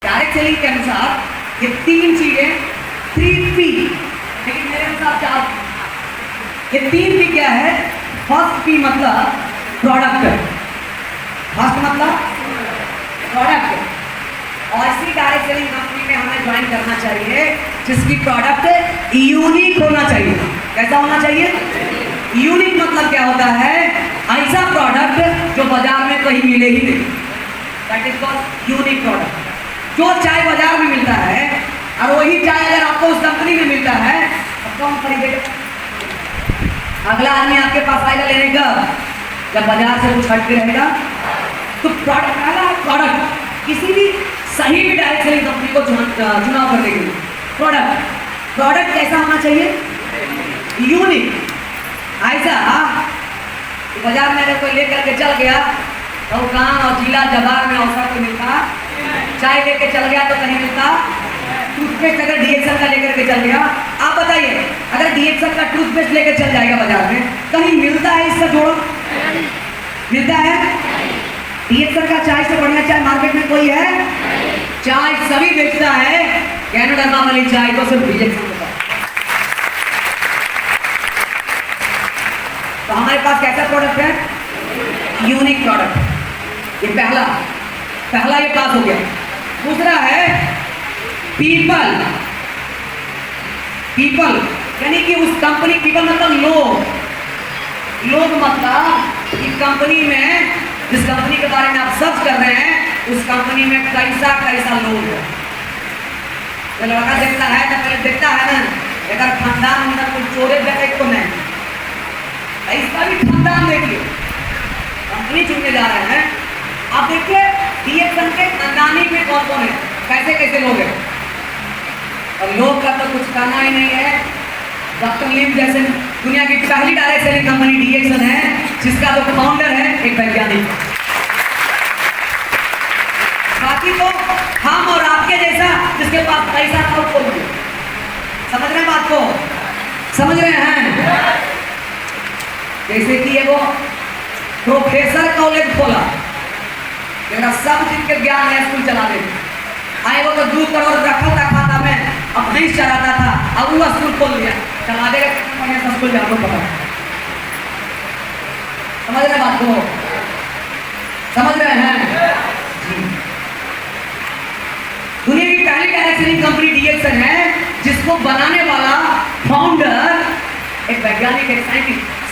Direct selling के अनुसार ये 3 चीजें 3P, लेकिन मेरे अनुसार 4। ये 3P क्या है? फर्स्ट P मतलब प्रोडक्ट, फर्स्ट मतलब प्रोडक्ट। और इसी डायरेक्ट सेलिंग कंपनी में हमें ज्वाइन करना चाहिए जिसकी प्रोडक्ट यूनिक होना चाहिए। कैसा होना चाहिए? यूनिक मतलब क्या होता है? ऐसा प्रोडक्ट जो बाजार में कहीं मिले ही नहीं, that is called unique product. जो चाय बाजार में मिलता है और वही चाय अगर आपको उस कंपनी में मिलता है तो कौन खरीदेगा? अगला आदमी आपके पास आएगा लेने का जब बाजार से कुछ हट के रहेगा। तो प्रोडक्ट किसी भी सही भी डायरेक्ट सेलिंग कंपनी को चुनाव करने के लिए प्रोडक्ट कैसा होना चाहिए? यूनिक। ऐसा बाजार में अगर कोई लेकर के चल गया तो गांव और जिला जबार में अवसर को मिलता, चाय लेके चल गया तो कहीं मिलता, टूथपेस्ट अगर डीएक्सल का लेकर के चल गया, आप बताइए अगर डीएक्सल का टूथपेस्ट लेकर चल जाएगा बाजार में कहीं मिलता है? इसका जोड़ो मिलता है? डीएक्सल का चाय से बढ़िया चाय मार्केट में कोई है? चाय सभी बेचता है, कैनाडा वाली चाय को सिर्फ डीएक्सल होता है। तो हमारे पास कैसा प्रोडक्ट है? Unique product. ये पहला ये पास हो गया। दूसरा है पीपल यानी कि उस कंपनी, पीपल मतलब लोग मतलब कि कंपनी में, जिस कंपनी के बारे में आप सर्च कर रहे हैं उस कंपनी में कैसा लोग है। तो लड़का देखता है तो पहले देखता है ना अगर खानदान में कोई चोरे डकैत तो नहीं, इसका भी खानदान देखिए। कंपनी चुनने जा रहे हैं, आप देखिए डीएक्सल के खानदानी में कौन कौन है, कैसे लोग हैं। और लोग का तो कुछ कहना ही नहीं है। डॉक्टर लिम जैसे दुनिया की पहली डायरेक्ट सेलिंग कंपनी डीएक्सल है जिसका जो फाउंडर है एक वैज्ञानिक। बाकी तो हम और आपके जैसा जिसके पास पैसा था उसको समझ रहे हैं बात को? समझ रहे हैं? जैसे कि वो प्रोफेसर कॉलेज खोला, सब चीज के ज्ञान है, स्कूल चला दे आए वो तो 2 करोड़ रखा था खाता में, अब नहीं चलाता था, अब वो स्कूल खोल लिया, चला देगा स्कूल जाकर पता। समझ रहे बात को? समझ रहे हैं? दुनिया की पहली डायरेक्ट सेलिंग कंपनी डीएक्सल है जिसको बनाने वाला फाउंडर एक वैज्ञानिक, एक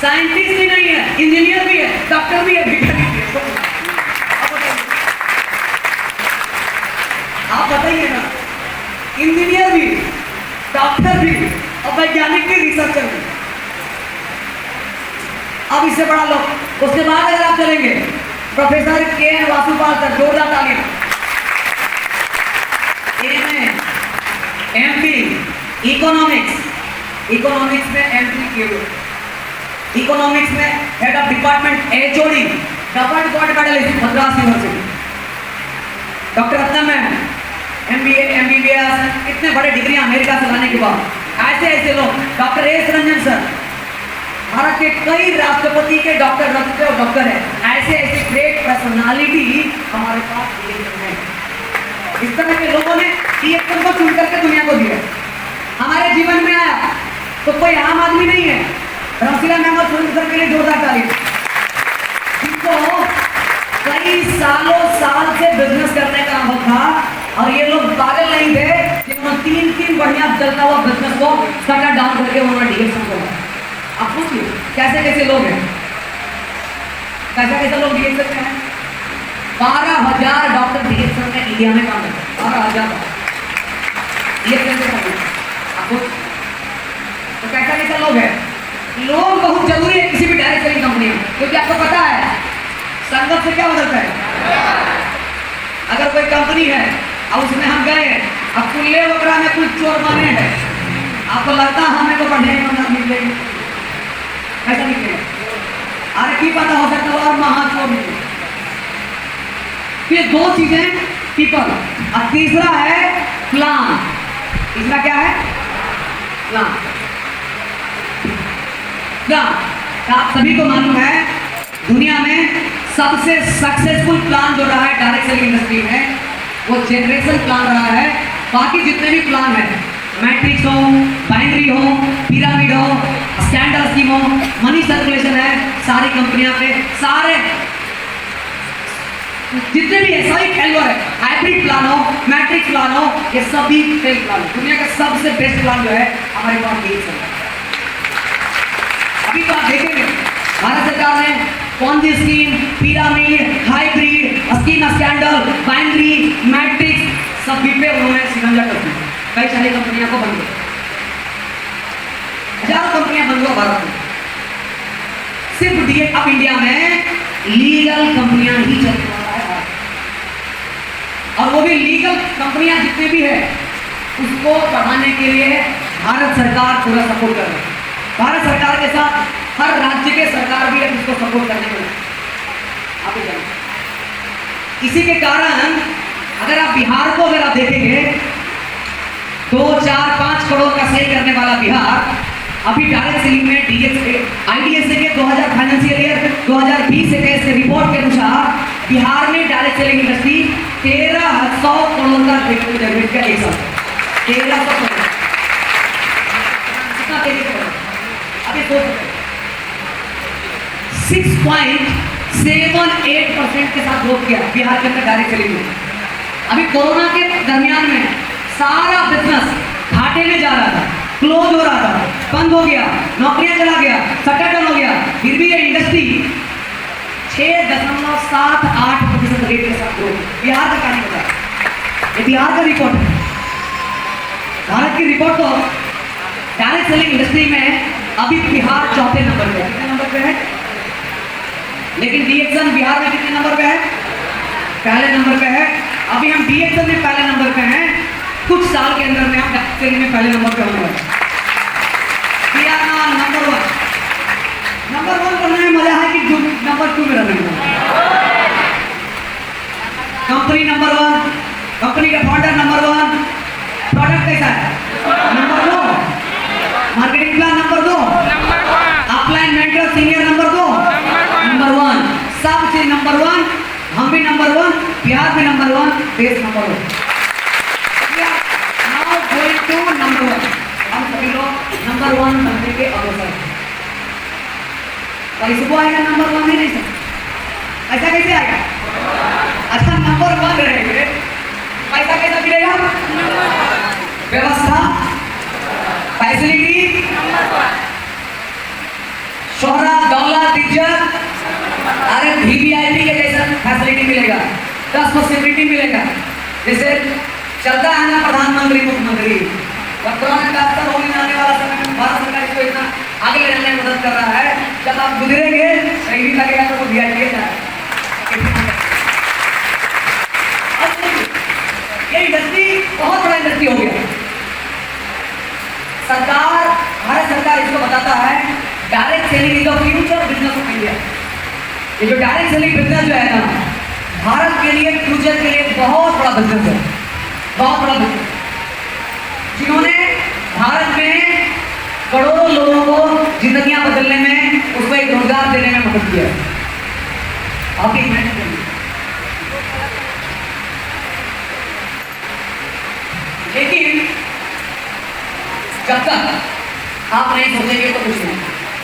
साइंटिस्ट ही नहीं है, इंजीनियर भी है, डॉक्टर भी है, वैज्ञानिक भी है। आप बताइए ना, इंजीनियर भी, डॉक्टर भी और वैज्ञानिक भी, रिसर्चर भी। अब इससे बड़ा लोग। उसके बाद अगर आप चलेंगे प्रोफेसर के वासुपाल तक, जोरदार तालियां। एमपी इकोनॉमिक्स में एमपी किए हुए, इकोनॉमिक्स में head of department HOD, double gold medallist Madras university. Doctor Ratnam ma'am MBA, MBBS, इतने बड़े डिग्रियां अमेरिका से लाने के बाद ऐसे लोग, doctor S Ranjan sir, Bharat के कई राष्ट्रपति के डॉक्टर रह चुके और डॉक्टर है। ऐसे ग्रेट पर्सनालिटी हमारे पास है। इस तरह के लोगों ने डीएक्सल को चुन करके दुनिया को दिया, हमारे जीवन में आया। तो कोई आम आदमी नहीं है। रसीला मैम और सुरेंद्र सर के लिए जोरदार ताली, जिनको कई साल से बिजनेस करने का अनुभव था और ये लोग पागल नहीं थे कि उन्होंने 3 बढ़िया चलता हुआ बिजनेस को कटा डाउन करके उन्होंने डीएक्सल को। आप पूछिए कैसे लोग हैं, कैसे लोग डीएक्सल में हैं। 12,000 डॉक्टर डीएक्सल में इंडिया में काम करते हैं, 12,000 डीएक्सल से काम। तो कैसा लोग हैं? लोग बहुत जरूरी है किसी भी डायरेक्ट सेलिंग कंपनी में, क्योंकि आपको पता है संगत से क्या बदलता है। अगर कोई कंपनी है और उसमें हम गए, अब कुल्ले वगैरह में कुछ चोर बने हैं, आपको लगता है हमें तो बढ़िया ईमानदार निकलेगी, ऐसा निकलेगा? अरे की पता हो सकता है और महाचोर निकले। ये 2 चीजें पीपल, और तीसरा है प्लान। तीसरा क्या है? प्लान। आप सभी को मालूम है दुनिया में सबसे सक्सेसफुल प्लान जो रहा है डायरेक्ट सेलिंग इंडस्ट्री में वो जनरेशन प्लान रहा है। बाकी जितने भी प्लान है, मैट्रिक्स हो, बाइनरी हो, पिरामिड हो, स्टैंडर्ड स्कीम हो, मनी सर्कुलेशन है, सारी कंपनियां पे सारे जितने भी है सभी फेलियर है। हाइब्रिड प्लान हो, मैट्रिक्स प्लान हो, ये सभी फेल प्लान है। दुनिया का सबसे बेस्ट प्लान जो है हमारे पास यही चल रहा है। अभी तो आप देखेंगे भारत सरकार ने Ponzi scheme, pyramid, hybrid scheme, scandal, binary, matrix सभी पे उन्होंने शिकंजा कर दिया। कई सारी कंपनियां को बंद कर, हजारों कंपनियां बंद हुआ भारत में। सिर्फ डीए अब इंडिया में लीगल कंपनियां ही चल रहा है, और वो भी लीगल कंपनियां जितने भी है उसको बढ़ाने के लिए भारत सरकार पूरा सपोर्ट कर रही है। भारत सरकार के साथ हर राज्य के सरकार भी है उसको सपोर्ट करने में आगे चल। इसी के कारण अगर आप बिहार को अगर आप देखेंगे 2, 4, 5 करोड़ का सेल करने वाला बिहार अभी डायरेक्ट सेलिंग में आईडीएसए के 2000 फाइनेंशियल ईयर 2020-21 के रिपोर्ट के अनुसार बिहार में डायरेक्ट सेलिंग इंडस्ट्री 1300 करोड़ का रेवेन्यू जनरेट किया एक साल। 1300 करोड़ कितना तेजी से? अभी 6.78% के साथ ग्रोथ किया बिहार के अंदर डायरेक्ट सेलिंग में। अभी कोरोना के दरमियान में सारा बिजनेस घाटे में जा रहा था, क्लोज हो रहा था, बंद हो गया, नौकरियां चला गया, शटर डाउन हो गया, फिर भी ये इंडस्ट्री 6.78% रेट के साथ ग्रोथ। बिहार का कहानी बता, ये बिहार का रिपोर्ट है। भारत की रिपोर्ट तो डायरेक्ट सेलिंग इंडस्ट्री में अभी बिहार चौथे नंबर पे है। कितने नंबर पे है? लेकिन डीएक्सन बिहार में कितने नंबर पे है? पहले नंबर पे है। अभी हम डीएक्सन में पहले नंबर पे हैं, कुछ साल के अंदर में हम डायरेक्ट सेलिंग में पहले नंबर पे होंगे। बिहार नंबर 1 करने में मजा है कि नंबर 2 में रहने। कंपनी नंबर 1, कंपनी का फाउंडर नंबर 1, प्रोडक्ट कैसा है number 2, marketing plan number 2, upline mentor senior number 2, number 1, सब चीज नंबर 1, हम भी नंबर 1, बिहार भी नंबर 1, देश number 1। Now going to number 1, हम सभी लोग नंबर 1 बनने के अग्रसर हैं। पैसे को आएगा नंबर 1 नहीं सर, ऐसा कैसे आएगा? अच्छा नंबर 1 रहेंगे, पैसा कैसा मिलेगा? व्यवस्था, फैसिलिटी, शोहरत, दौलत, इज्जत, अरे वीवीआईपी के जैसा फैसिलिटी मिलेगा, 10% मिलेगा। जैसे चलता है ना प्रधानमंत्री मुख्यमंत्री, कोरोना का असर होने आने वाला समय में भारत सरकार इसको इतना आगे ले जाने में मदद कर रहा है। जब आप गुजरेंगे सही भी लगेगा तो वो वीआईपी है। ये इंडस्ट्री बहुत बड़ा इंडस्ट्री हो गया। सरकार, भारत सरकार इसको बताता है direct selling is the future business of India. ये जो डायरेक्ट सेलिंग बिजनेस जो है ना, भारत के लिए फ्यूचर के लिए बहुत बड़ा बिजनेस है, बहुत बड़ा बिजनेस, जिन्होंने भारत में करोड़ों लोगों को जिंदगियां बदलने में, उसको एक रोजगार देने में मदद किया। आप इमेजिन करिए, लेकिन जब तक आप नहीं सोचेंगे तो कुछ नहीं।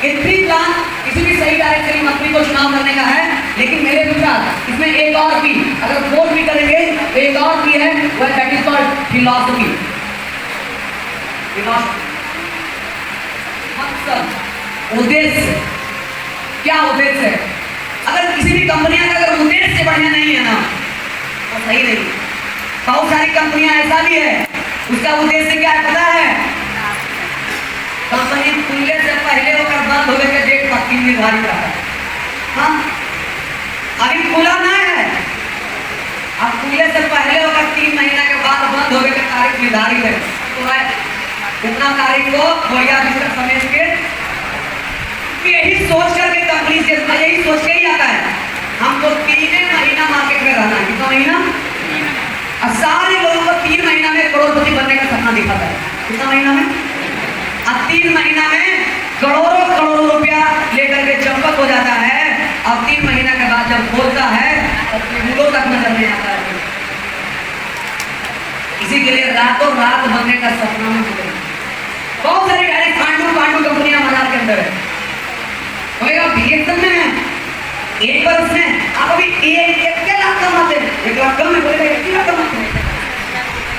इतनी प्लान किसी भी सही डायरेक्ट सेलिंग कंपनी को चुनाव करने का है, लेकिन मेरे विचार इसमें एक और भी, अगर वोट भी करेंगे तो एक और भी है, वह दैट इज कॉल्ड फिलॉसफी। मकसद, उद्देश्य, क्या उद्देश्य है? अगर किसी भी कंपनियां का अगर उद्देश्य बढ़िया नहीं है ना तो सही नहीं। बहुत सारी कंपनियां ऐसा भी है, उसका उद्देश्य क्या है पता है? कंपनी खुलने से पहले होकर बंद होने के डेट पक्की निर्धारित रहा है। हाँ, अभी खुला ना है, अब खुलने से पहले होकर 3 महीना के बाद बंद होने की तारीख निर्धारित है। तो है कितना तारीख को बढ़िया दूसरा समझ के, यही सोच करके कंपनी से यही सोच के ही आता है हमको 3 महीना मार्केट में रहना है। कितना महीना? और सारे लोगों को 3 महीना में करोड़पति बनने का सपना दिखाता है। कितना महीना में? अब 3 महीना में करोड़ों रुपया लेकर के चंपक हो जाता है। अब 3 महीना के बाद जब बोलता है तब फूलों तक नजर नहीं आता है। के लिए रातों रात बनने का सपना में जुटे। बहुत सारी डायरेक्ट पांडु कंपनियां बाजार के अंदर है। BSNL में है, एक वर्ष में आप अभी एक लाख कमाते हैं, 1 लाख कम में बोलेगा 1 लाख कमाते हैं,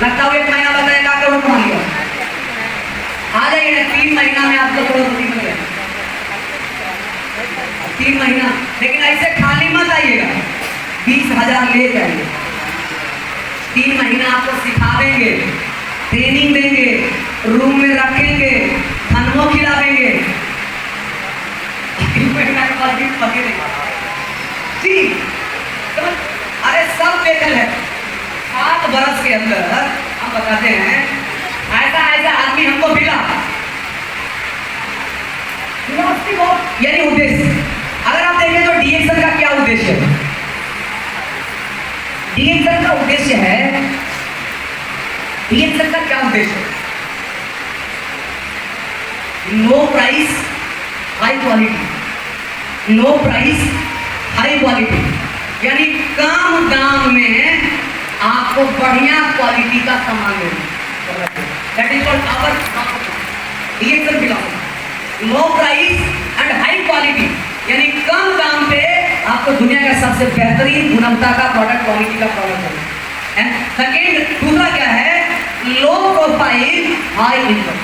लगता है 1 महीना बताए 1 लाख करोड़ कमा लिया। आ जाइए 3 महीना में आपको करोड़पति बन गए, 3 महीना। लेकिन ऐसे खाली मत आइएगा, 20,000 ले जाइए। 3 महीना आपको सिखावेंगे, ट्रेनिंग देंगे, रूम में रखेंगे, खानों खिलावेंगे, 3 महीना के बाद भी पके नहीं जी। अरे सब बेकल है। 7 बरस के अंदर हम बताते हैं ऐसा आदमी हमको मिला, यानी उद्देश्य। अगर आप देखें तो डीएक्सन का क्या उद्देश्य है? डीएक्सन का उद्देश्य है, डीएक्सन का क्या उद्देश्य है? लो प्राइस हाई क्वालिटी, लो प्राइस हाई क्वालिटी, यानी कम दाम में आपको बढ़िया क्वालिटी का सामान मिले। That is called our Dixon philosophy. Low price and high quality, यानी कम दाम पे आपको दुनिया का सबसे बेहतरीन गुणवत्ता का प्रोडक्ट, क्वालिटी का प्रोडक्ट है। सेकेंड, दूसरा क्या है? Low profile high income.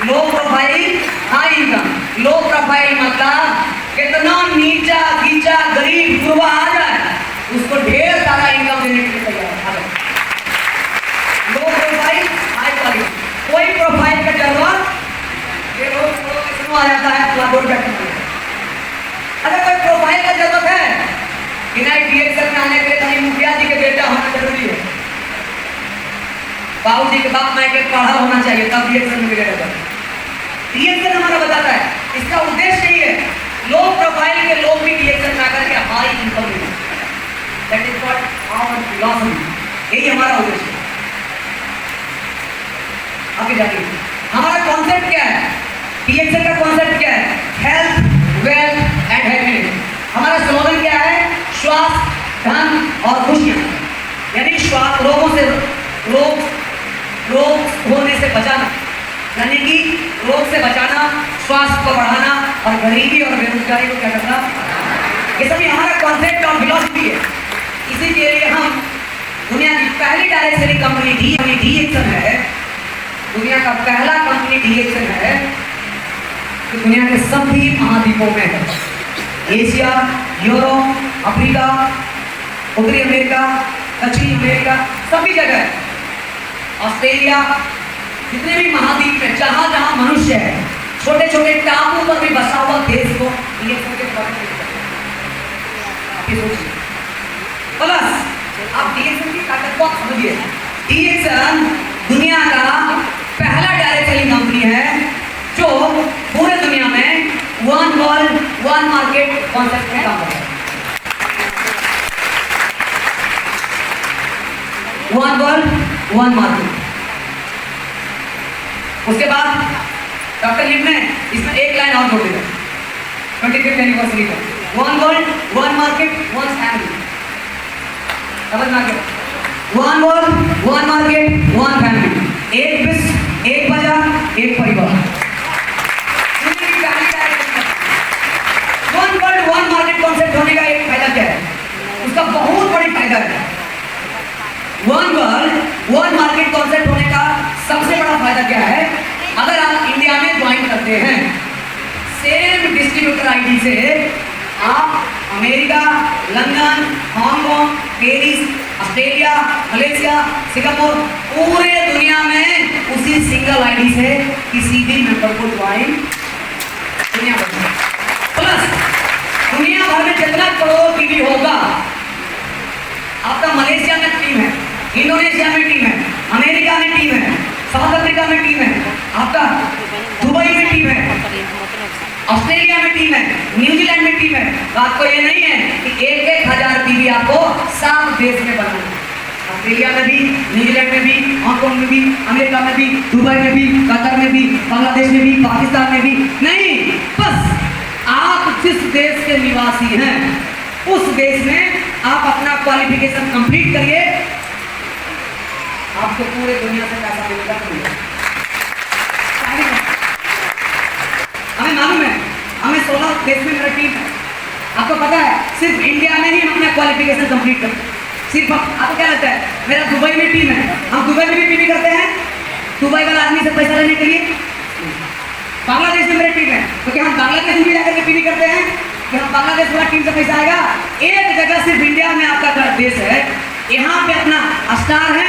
Low profile high income. Low profile मतलब कितना नीचा गीचा गरीब गुरबा आ जाए उसको ढेर सारा इनकम देने के लिए तैयार है। Low profile high quality. कोई प्रोफाइल का जरूरत ये लोग आ जाता है अगर कोई प्रोफाइल का जरूरत है, डीएक्सन में आने के लिए खाली मुखिया जी के बेटा होना जरूरी है, बाबू जी के बाप माए के पढ़ा होना चाहिए, तब डीएक्सन में मिलेगा। डीएक्सन हमारा बताता है इसका उद्देश्य यही है, लो प्रोफाइल के लोग भी डीएक्सन में आकर के हाई इनकम मिले। That is what our philosophy, यही हमारा उद्देश्य है। आगे जाइए, हमारा कॉन्सेप्ट क्या है? डीएक्सन का कॉन्सेप्ट क्या है? Health, wealth and happiness. हमारा स्लोगन क्या है? स्वास्थ्य, धन और खुशियां, यानी स्वास्थ्य, रोग होने से बचाना, यानी कि रोग से बचाना, स्वास्थ्य को बढ़ाना और गरीबी और बेरोजगारी को क्या करना, ये सभी हमारा कॉन्सेप्ट और फिलॉसफी है। इसी के लिए हम दुनिया की पहली डायरेक्ट सेलिंग कंपनी डीएक्सन है, दुनिया का पहला कंपनी डीएक्सन है कि दुनिया के सभी महाद्वीपों में है, एशिया, यूरोप, अफ्रीका, उत्तरी अमेरिका, दक्षिणी अमेरिका, सभी जगह है, ऑस्ट्रेलिया, जितने भी महाद्वीप में जहां जहां मनुष्य है, छोटे छोटे टापू पर भी बसा हुआ देश को डीएक्सन के प्लस आप डीएक्सन की ताकत को समझिए। डीएक्सन दुनिया का पहला डायरेक्ट सेलिंग कंपनी है जो पूरे दुनिया में one world one market concept में काम करता है। One world one market. उसके बाद डॉक्टर लिम ने इसमें एक लाइन और जोड़ दिया 25th एनिवर्सरी का, one world one market one family. समझ में आ गया? One world one market one family, एक विश्व, एक बाजार, एक परिवार। One world one market concept होने का एक फायदा क्या है? उसका बहुत बड़ी फायदा है। One world one market concept होने का सबसे बड़ा फायदा क्या है? अगर आप इंडिया में ज्वाइन करते हैं, सेम डिस्ट्रीब्यूटर आईडी से आप America, London, Hong Kong, Paris, Australia, Malaysia, Singapore, पूरे दुनिया में उसी सिंगल आईडी से किसी भी मेंबर को ज्वाइन दुनिया भर में, प्लस दुनिया भर में जितना करोड़ टीवी होगा, आपका मलेशिया में टीम है, इंडोनेशिया में टीम है, अमेरिका में टीम है, साउथ अफ्रीका में टीम है, आपका दुबई में टीम है, ऑस्ट्रेलिया में टीम है, न्यूजीलैंड में टीम है। तो आपको ये नहीं है कि 1,000 टीवी आपको 7 देश में बनाना है। ऑस्ट्रेलिया में भी, न्यूजीलैंड में भी, हांगकांग में भी, अमेरिका में भी, दुबई में भी, कतर में भी, बांग्लादेश में भी, पाकिस्तान में भी नहीं। बस आप जिस देश के निवासी हैं उस देश में आप अपना क्वालिफिकेशन कंप्लीट करिए, आपको पूरे दुनिया से पैसा मिलेगा तो मिलेगा। हमें मालूम है, हमें 16 देश में मेरा टीम है। आपको पता है सिर्फ इंडिया में ही हम अपना क्वालिफिकेशन कंप्लीट करते हैं। सिर्फ आपको क्या लगता है, मेरा दुबई में टीम है, हम दुबई में भी पीवी करते हैं दुबई वाला आदमी से पैसा लेने के लिए। बांग्लादेश में मेरी टीम है, तो क्या हम बांग्लादेश में भी जाकर के पीवी करते हैं कि हम बांग्लादेश वाला टीम से पैसा आएगा? एक जगह सिर्फ इंडिया में आपका देश है, यहाँ पे अपना स्टार है,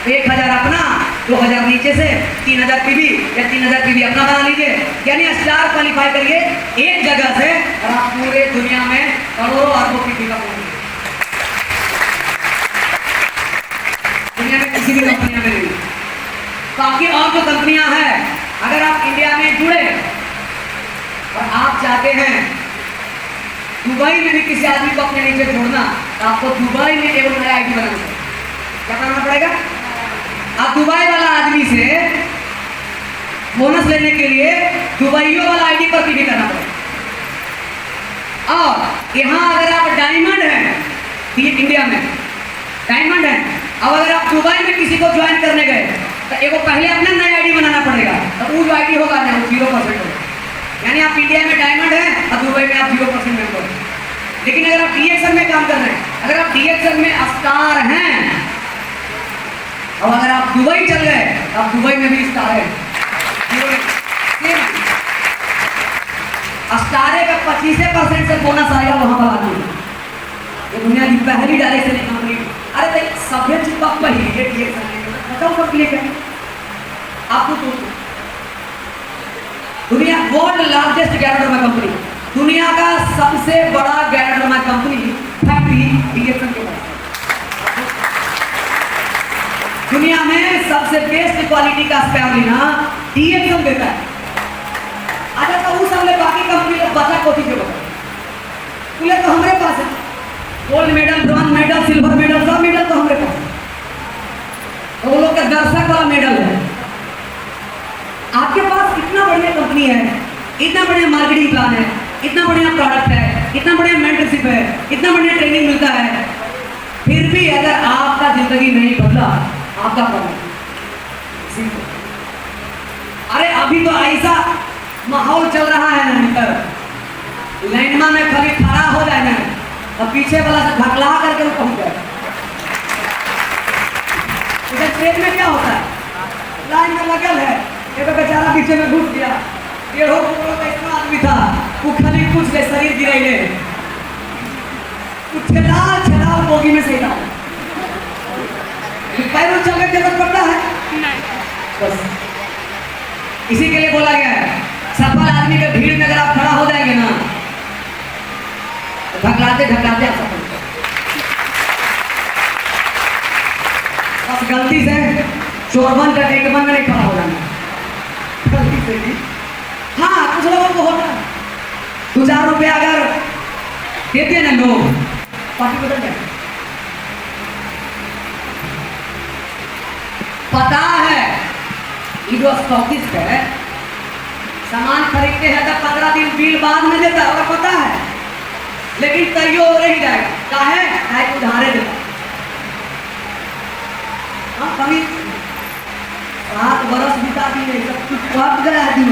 1000 अपना, 2000 नीचे से, 3000 पीवी या 3000 पीवी अपना बना लीजिए, यानी स्टार क्वालिफाई करिए एक जगह से और आप पूरे दुनिया में करोड़ों अरबों पीवी का पहुंचे। दुनिया में किसी भी कंपनियां में नहीं। बाकी और जो कंपनियां हैं, अगर आप इंडिया में जुड़े और आप चाहते हैं दुबई में भी किसी आदमी को अपने नीचे जोड़ना, तो आपको दुबई में एक नया आईडी बनाना पड़ेगा। क्या बनाना पड़ेगा? आप दुबई वाला आदमी से बोनस लेने के लिए दुबईयों वाला आईडी पर पीवी करना पड़ेगा। और यहाँ अगर आप डायमंड हैं, इंडिया में डायमंड है, अब अगर आप दुबई में किसी को ज्वाइन करने गए तो एक पहले अपना नया आईडी बनाना पड़ेगा, तो वो जो आईडी होगा ना 0% होगा। यानी आप इंडिया में डायमंड हैं और दुबई में आप 0% मेंबर हैं। लेकिन अगर आप डीएक्सएल में काम कर रहे हैं, अगर आप डीएक्सएल में स्टार हैं और अगर आप दुबई चल गए तो आप दुबई में भी स्टार है। स्टारे का 25% से बोनस आएगा वहां पर आदमी। ये दुनिया की पहली डायरेक्शन कंपनी। अरे भाई सभ्य चिपक पहली ये बताओ कब क्लिक है आपको? तो दुनिया वर्ल्ड लार्जेस्ट गैरोडर्मा कंपनी, दुनिया का सबसे बड़ा गैरोडर्मा कंपनी फैक्ट्री डीएक्सएल के पास। दुनिया में सबसे बेस्ट क्वालिटी का स्पेयर लेना डीएक्सएल देता है। अगर तो उस हमने बाकी कंपनी को बचा कोठी के बता तो हमारे पास है gold medal, bronze medal, silver medal, सब मेडल तो हमारे पास है। तो वो लोग का दर्शक वाला मेडल है। आपके पास इतना बढ़िया कंपनी है, इतना बढ़िया मार्केटिंग प्लान है, इतना बढ़िया प्रोडक्ट है, इतना बढ़िया मेंटरशिप है, इतना बढ़िया ट्रेनिंग मिलता है, फिर भी अगर आपका जिंदगी नहीं बदला, आपका प्रॉब्लम। अरे अभी तो ऐसा माहौल चल रहा है ना, लाइनमा में खाली खड़ा हो जाए ना और पीछे वाला से ढकला करके वो पहुंच जाए। इधर ट्रेन में क्या होता है, लाइन में लगल है, एक बेचारा पीछे में घुस गया, 1.5 करोड़ का इतना आदमी था, वो खाली कुछ ले शरीर गिराइले, छेड़ा बोगी में सही था। पैरों चलने की जरूरत पड़ता है बस। इसी के लिए बोला गया है सफल आदमी के भीड़ में अगर आप खड़ा हो जाएंगे ना, ढकलाते ढकलाते आप सफल। बस गलती से चोरबन का टेकबन में नहीं खड़ा हो जाना, गलती से भी। हाँ कुछ लोगों को होता है 2-4 रुपया अगर देते ना लोग, पार्टी बदल जाए। पता है ये जो स्टॉकिस्ट है, सामान खरीदते हैं तो 15 दिन बिल बाद में देता है, और पता है, लेकिन तैयो हो नहीं जाएगा। काहे उधारे देता। हाँ कभी 7 बरस बिता दिए, सब कुछ कट गया है दिन।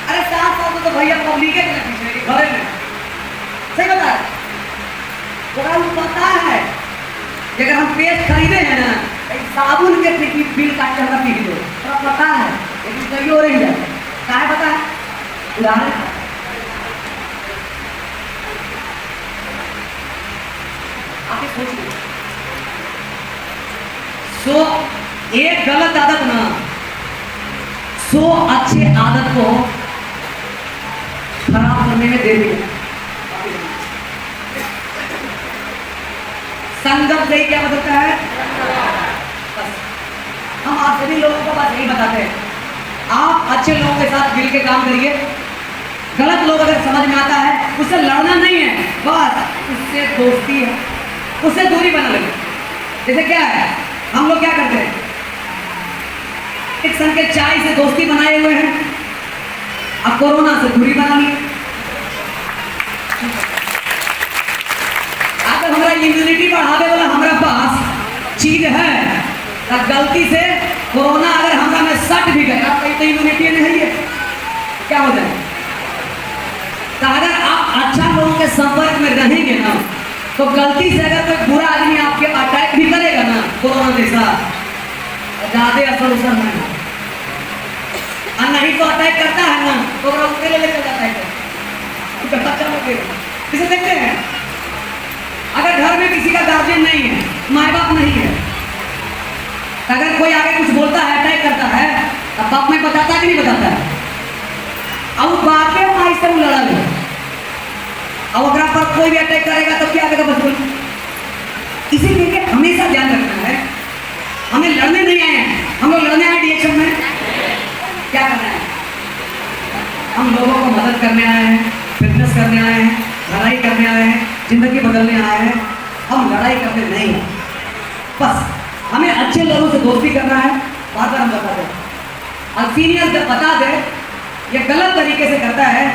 अरे 7 साल तो भैया पब्लिक के पीछे घरे में सही बता है। पता है कि अगर हम पेस्ट खरीदे हैं ना, साबुन के बिल काट कर पी लो, पता है, लेकिन तैयो हो नहीं जाएगा। काहे पता है? उदाहरण आप सोचिए, एक गलत आदत ना 100 अच्छे आदत को खराब करने में देरी है। संगम से क्या बदलता है? हम आप सभी लोगों को बात यही बताते हैं, आप अच्छे लोगों के साथ मिल के काम करिए। गलत लोग अगर समझ में आता है, उससे लड़ना नहीं है, बस उससे दोस्ती है, उससे दूरी बना लगे। जैसे क्या है, हम लोग क्या करते हैं, एक संग के चाय से दोस्ती बनाए हुए हैं, अब कोरोना से दूरी बना ली। अगर हमारा इम्यूनिटी बढ़ावे वाला हमारा पास चीज है अब गलती से कोरोना अगर हमरा में सट भी गया तो इम्यूनिटी नहीं है, क्या हो जाए? तो अगर आप अच्छा लोगों के संपर्क में रहेंगे ना, तो गलती से अगर कोई बुरा आदमी आपके अटैक भी करेगा ना कोरोना जैसा, ज्यादा असर उसर नहीं, और नहीं तो अटैक करता है ना तो उसके लिए लेकर जाता है बच्चा लोग किसे देखते हैं। अगर घर में किसी का गार्जियन नहीं है, माँ बाप नहीं है, अगर कोई आगे कुछ बोलता है, अटैक करता है, अब बाप में बताता है कि नहीं बताता है? अब बापे माई से वो लड़ा ले, अब अगर पर कोई भी अटैक करेगा तो क्या करेगा बच्चों? इसीलिए हमेशा ध्यान रखना है, हमें लड़ने नहीं आए हैं, हम लोग लड़ने आए डिएक्शन में क्या करना है? हम लोगों को मदद करने आए हैं, फिटनेस करने आए हैं, लड़ाई करने आए हैं, जिंदगी बदलने आए हैं, हम लड़ाई करने नहीं हैं। बस हमें अच्छे लोगों से दोस्ती करना है, बार बार हम बता दें। और सीनियर जब बता दे ये गलत तरीके से करता है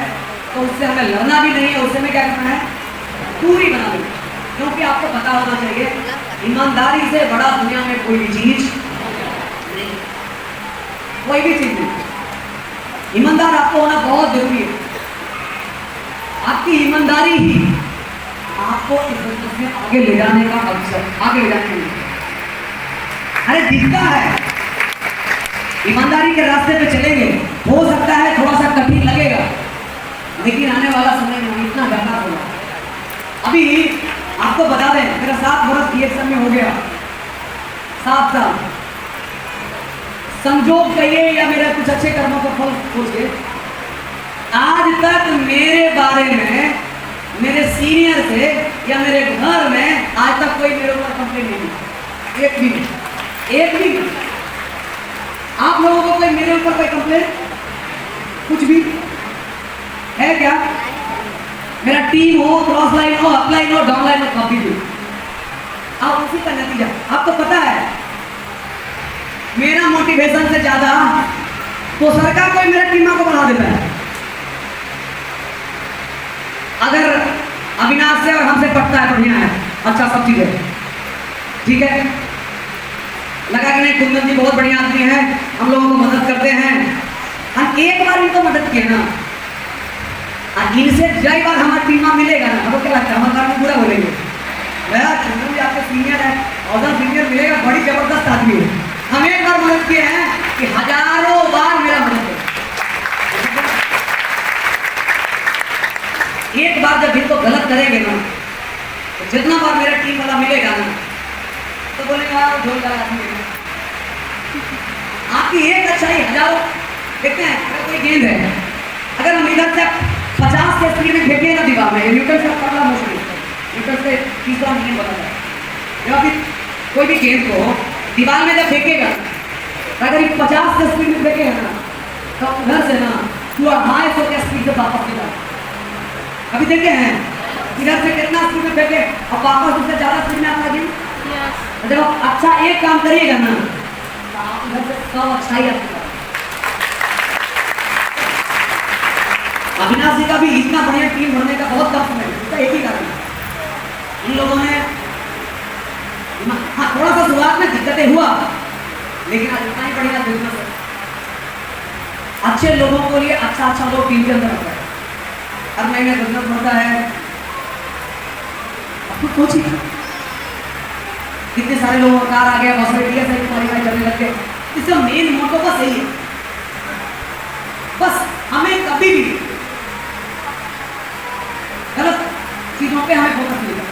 तो उससे हमें लड़ना भी नहीं है, उससे हमें क्या करना है? पूरी बना ली, क्योंकि आपको पता होना चाहिए ईमानदारी से बड़ा दुनिया में कोई भी चीज नहीं, कोई भी चीज नहीं। ईमानदार आपको होना बहुत जरूरी है, आपकी ईमानदारी ही आपको इस बिजनेस में आगे ले जाने का अवसर, आगे ले जाने के लिए। अरे दिखता है ईमानदारी के रास्ते पे चलेंगे, हो सकता है थोड़ा सा कठिन लगेगा, लेकिन आने वाला समय में इतना ज्यादा होगा। अभी आपको बता दें, मेरा 7 वर्ष डिएक्शन में हो गया, 7 साल। संजोग कहिए या मेरे कुछ अच्छे कर्मों को फल सोचिए, आज तक मेरे बारे में मेरे सीनियर से या मेरे घर में आज तक कोई मेरे ऊपर कंप्लेन नहीं, एक भी नहीं, एक भी नहीं। आप लोगों को कोई मेरे ऊपर कोई कंप्लेन कुछ भी है क्या? मेरा टीम हो, क्रॉस लाइन हो, अपलाइन हो, डाउन लाइन हो, कभी भी आप उसी का नतीजा। आपको पता है मेरा मोटिवेशन से ज्यादा तो सरकार कोई मेरे टीम को बढ़ा देता है। अगर अविनाश से और हमसे पटता है, बढ़िया है, अच्छा सब चीज है, ठीक है, लगा कि नहीं कुंदन जी बहुत बढ़िया आदमी है, हम लोगों को मदद करते हैं। हम एक बार इनको मदद किए ना, इनसे जय बार हमारा टीमा मिलेगा ना, हमको क्या लगता है हमारा काम पूरा बोलेंगे कुंदन जी आपके सीनियर है, और सीनियर मिलेगा, बड़ी जबरदस्त आदमी है। हम एक बार मदद किए हैं कि हजारों बार मेरा मदद है। एक बार जब इनको गलत करेंगे ना, तो जितना बार मेरा टीम वाला मिलेगा ना, तो बोलेगा जोरदार आदमी है। आपकी एक अच्छाई हजारों देखते हैं। अगर कोई गेंद है, अगर हम इधर से 50 के स्पीड में फेंके ना दीवार में, न्यूटन से पकड़ना मुश्किल है, न्यूटन से तीसरा नियम बताता है, जब आप कोई भी गेंद को दीवार में जब फेंकेगा, अगर 50 के स्पीड में फेंकेगा ना, तो उधर से ना पूरा 250 के स्पीड से वापस निकला। अभी देखे हैं इधर से कितना स्पीड में फेंके और वापस उससे ज्यादा स्पीड में आपका गेंद। जब आप अच्छा एक काम करिएगा ना, तो आप इधर से सब अच्छाई आपको। अविनाश जी का भी इतना बढ़िया टीम बनने का बहुत कम समय है, इसका एक ही कारण है, इन लोगों ने हाँ थोड़ा सा शुरुआत में दिक्कतें हुआ, लेकिन आज इतना ही बढ़िया बिजनेस है। अच्छे लोगों को लिए अच्छा लोग टीम के अंदर होता है, हर महीने बिजनेस होता है। अब कुछ सोचिए कितने सारे लोगों का कार आ गया, बहुत सारे टीएस क्वालिफाई करने लग गए। इसका मेन मोटो बस यही है, बस हमें कभी भी गलत चीजों पे हमें फोकस नहीं करना।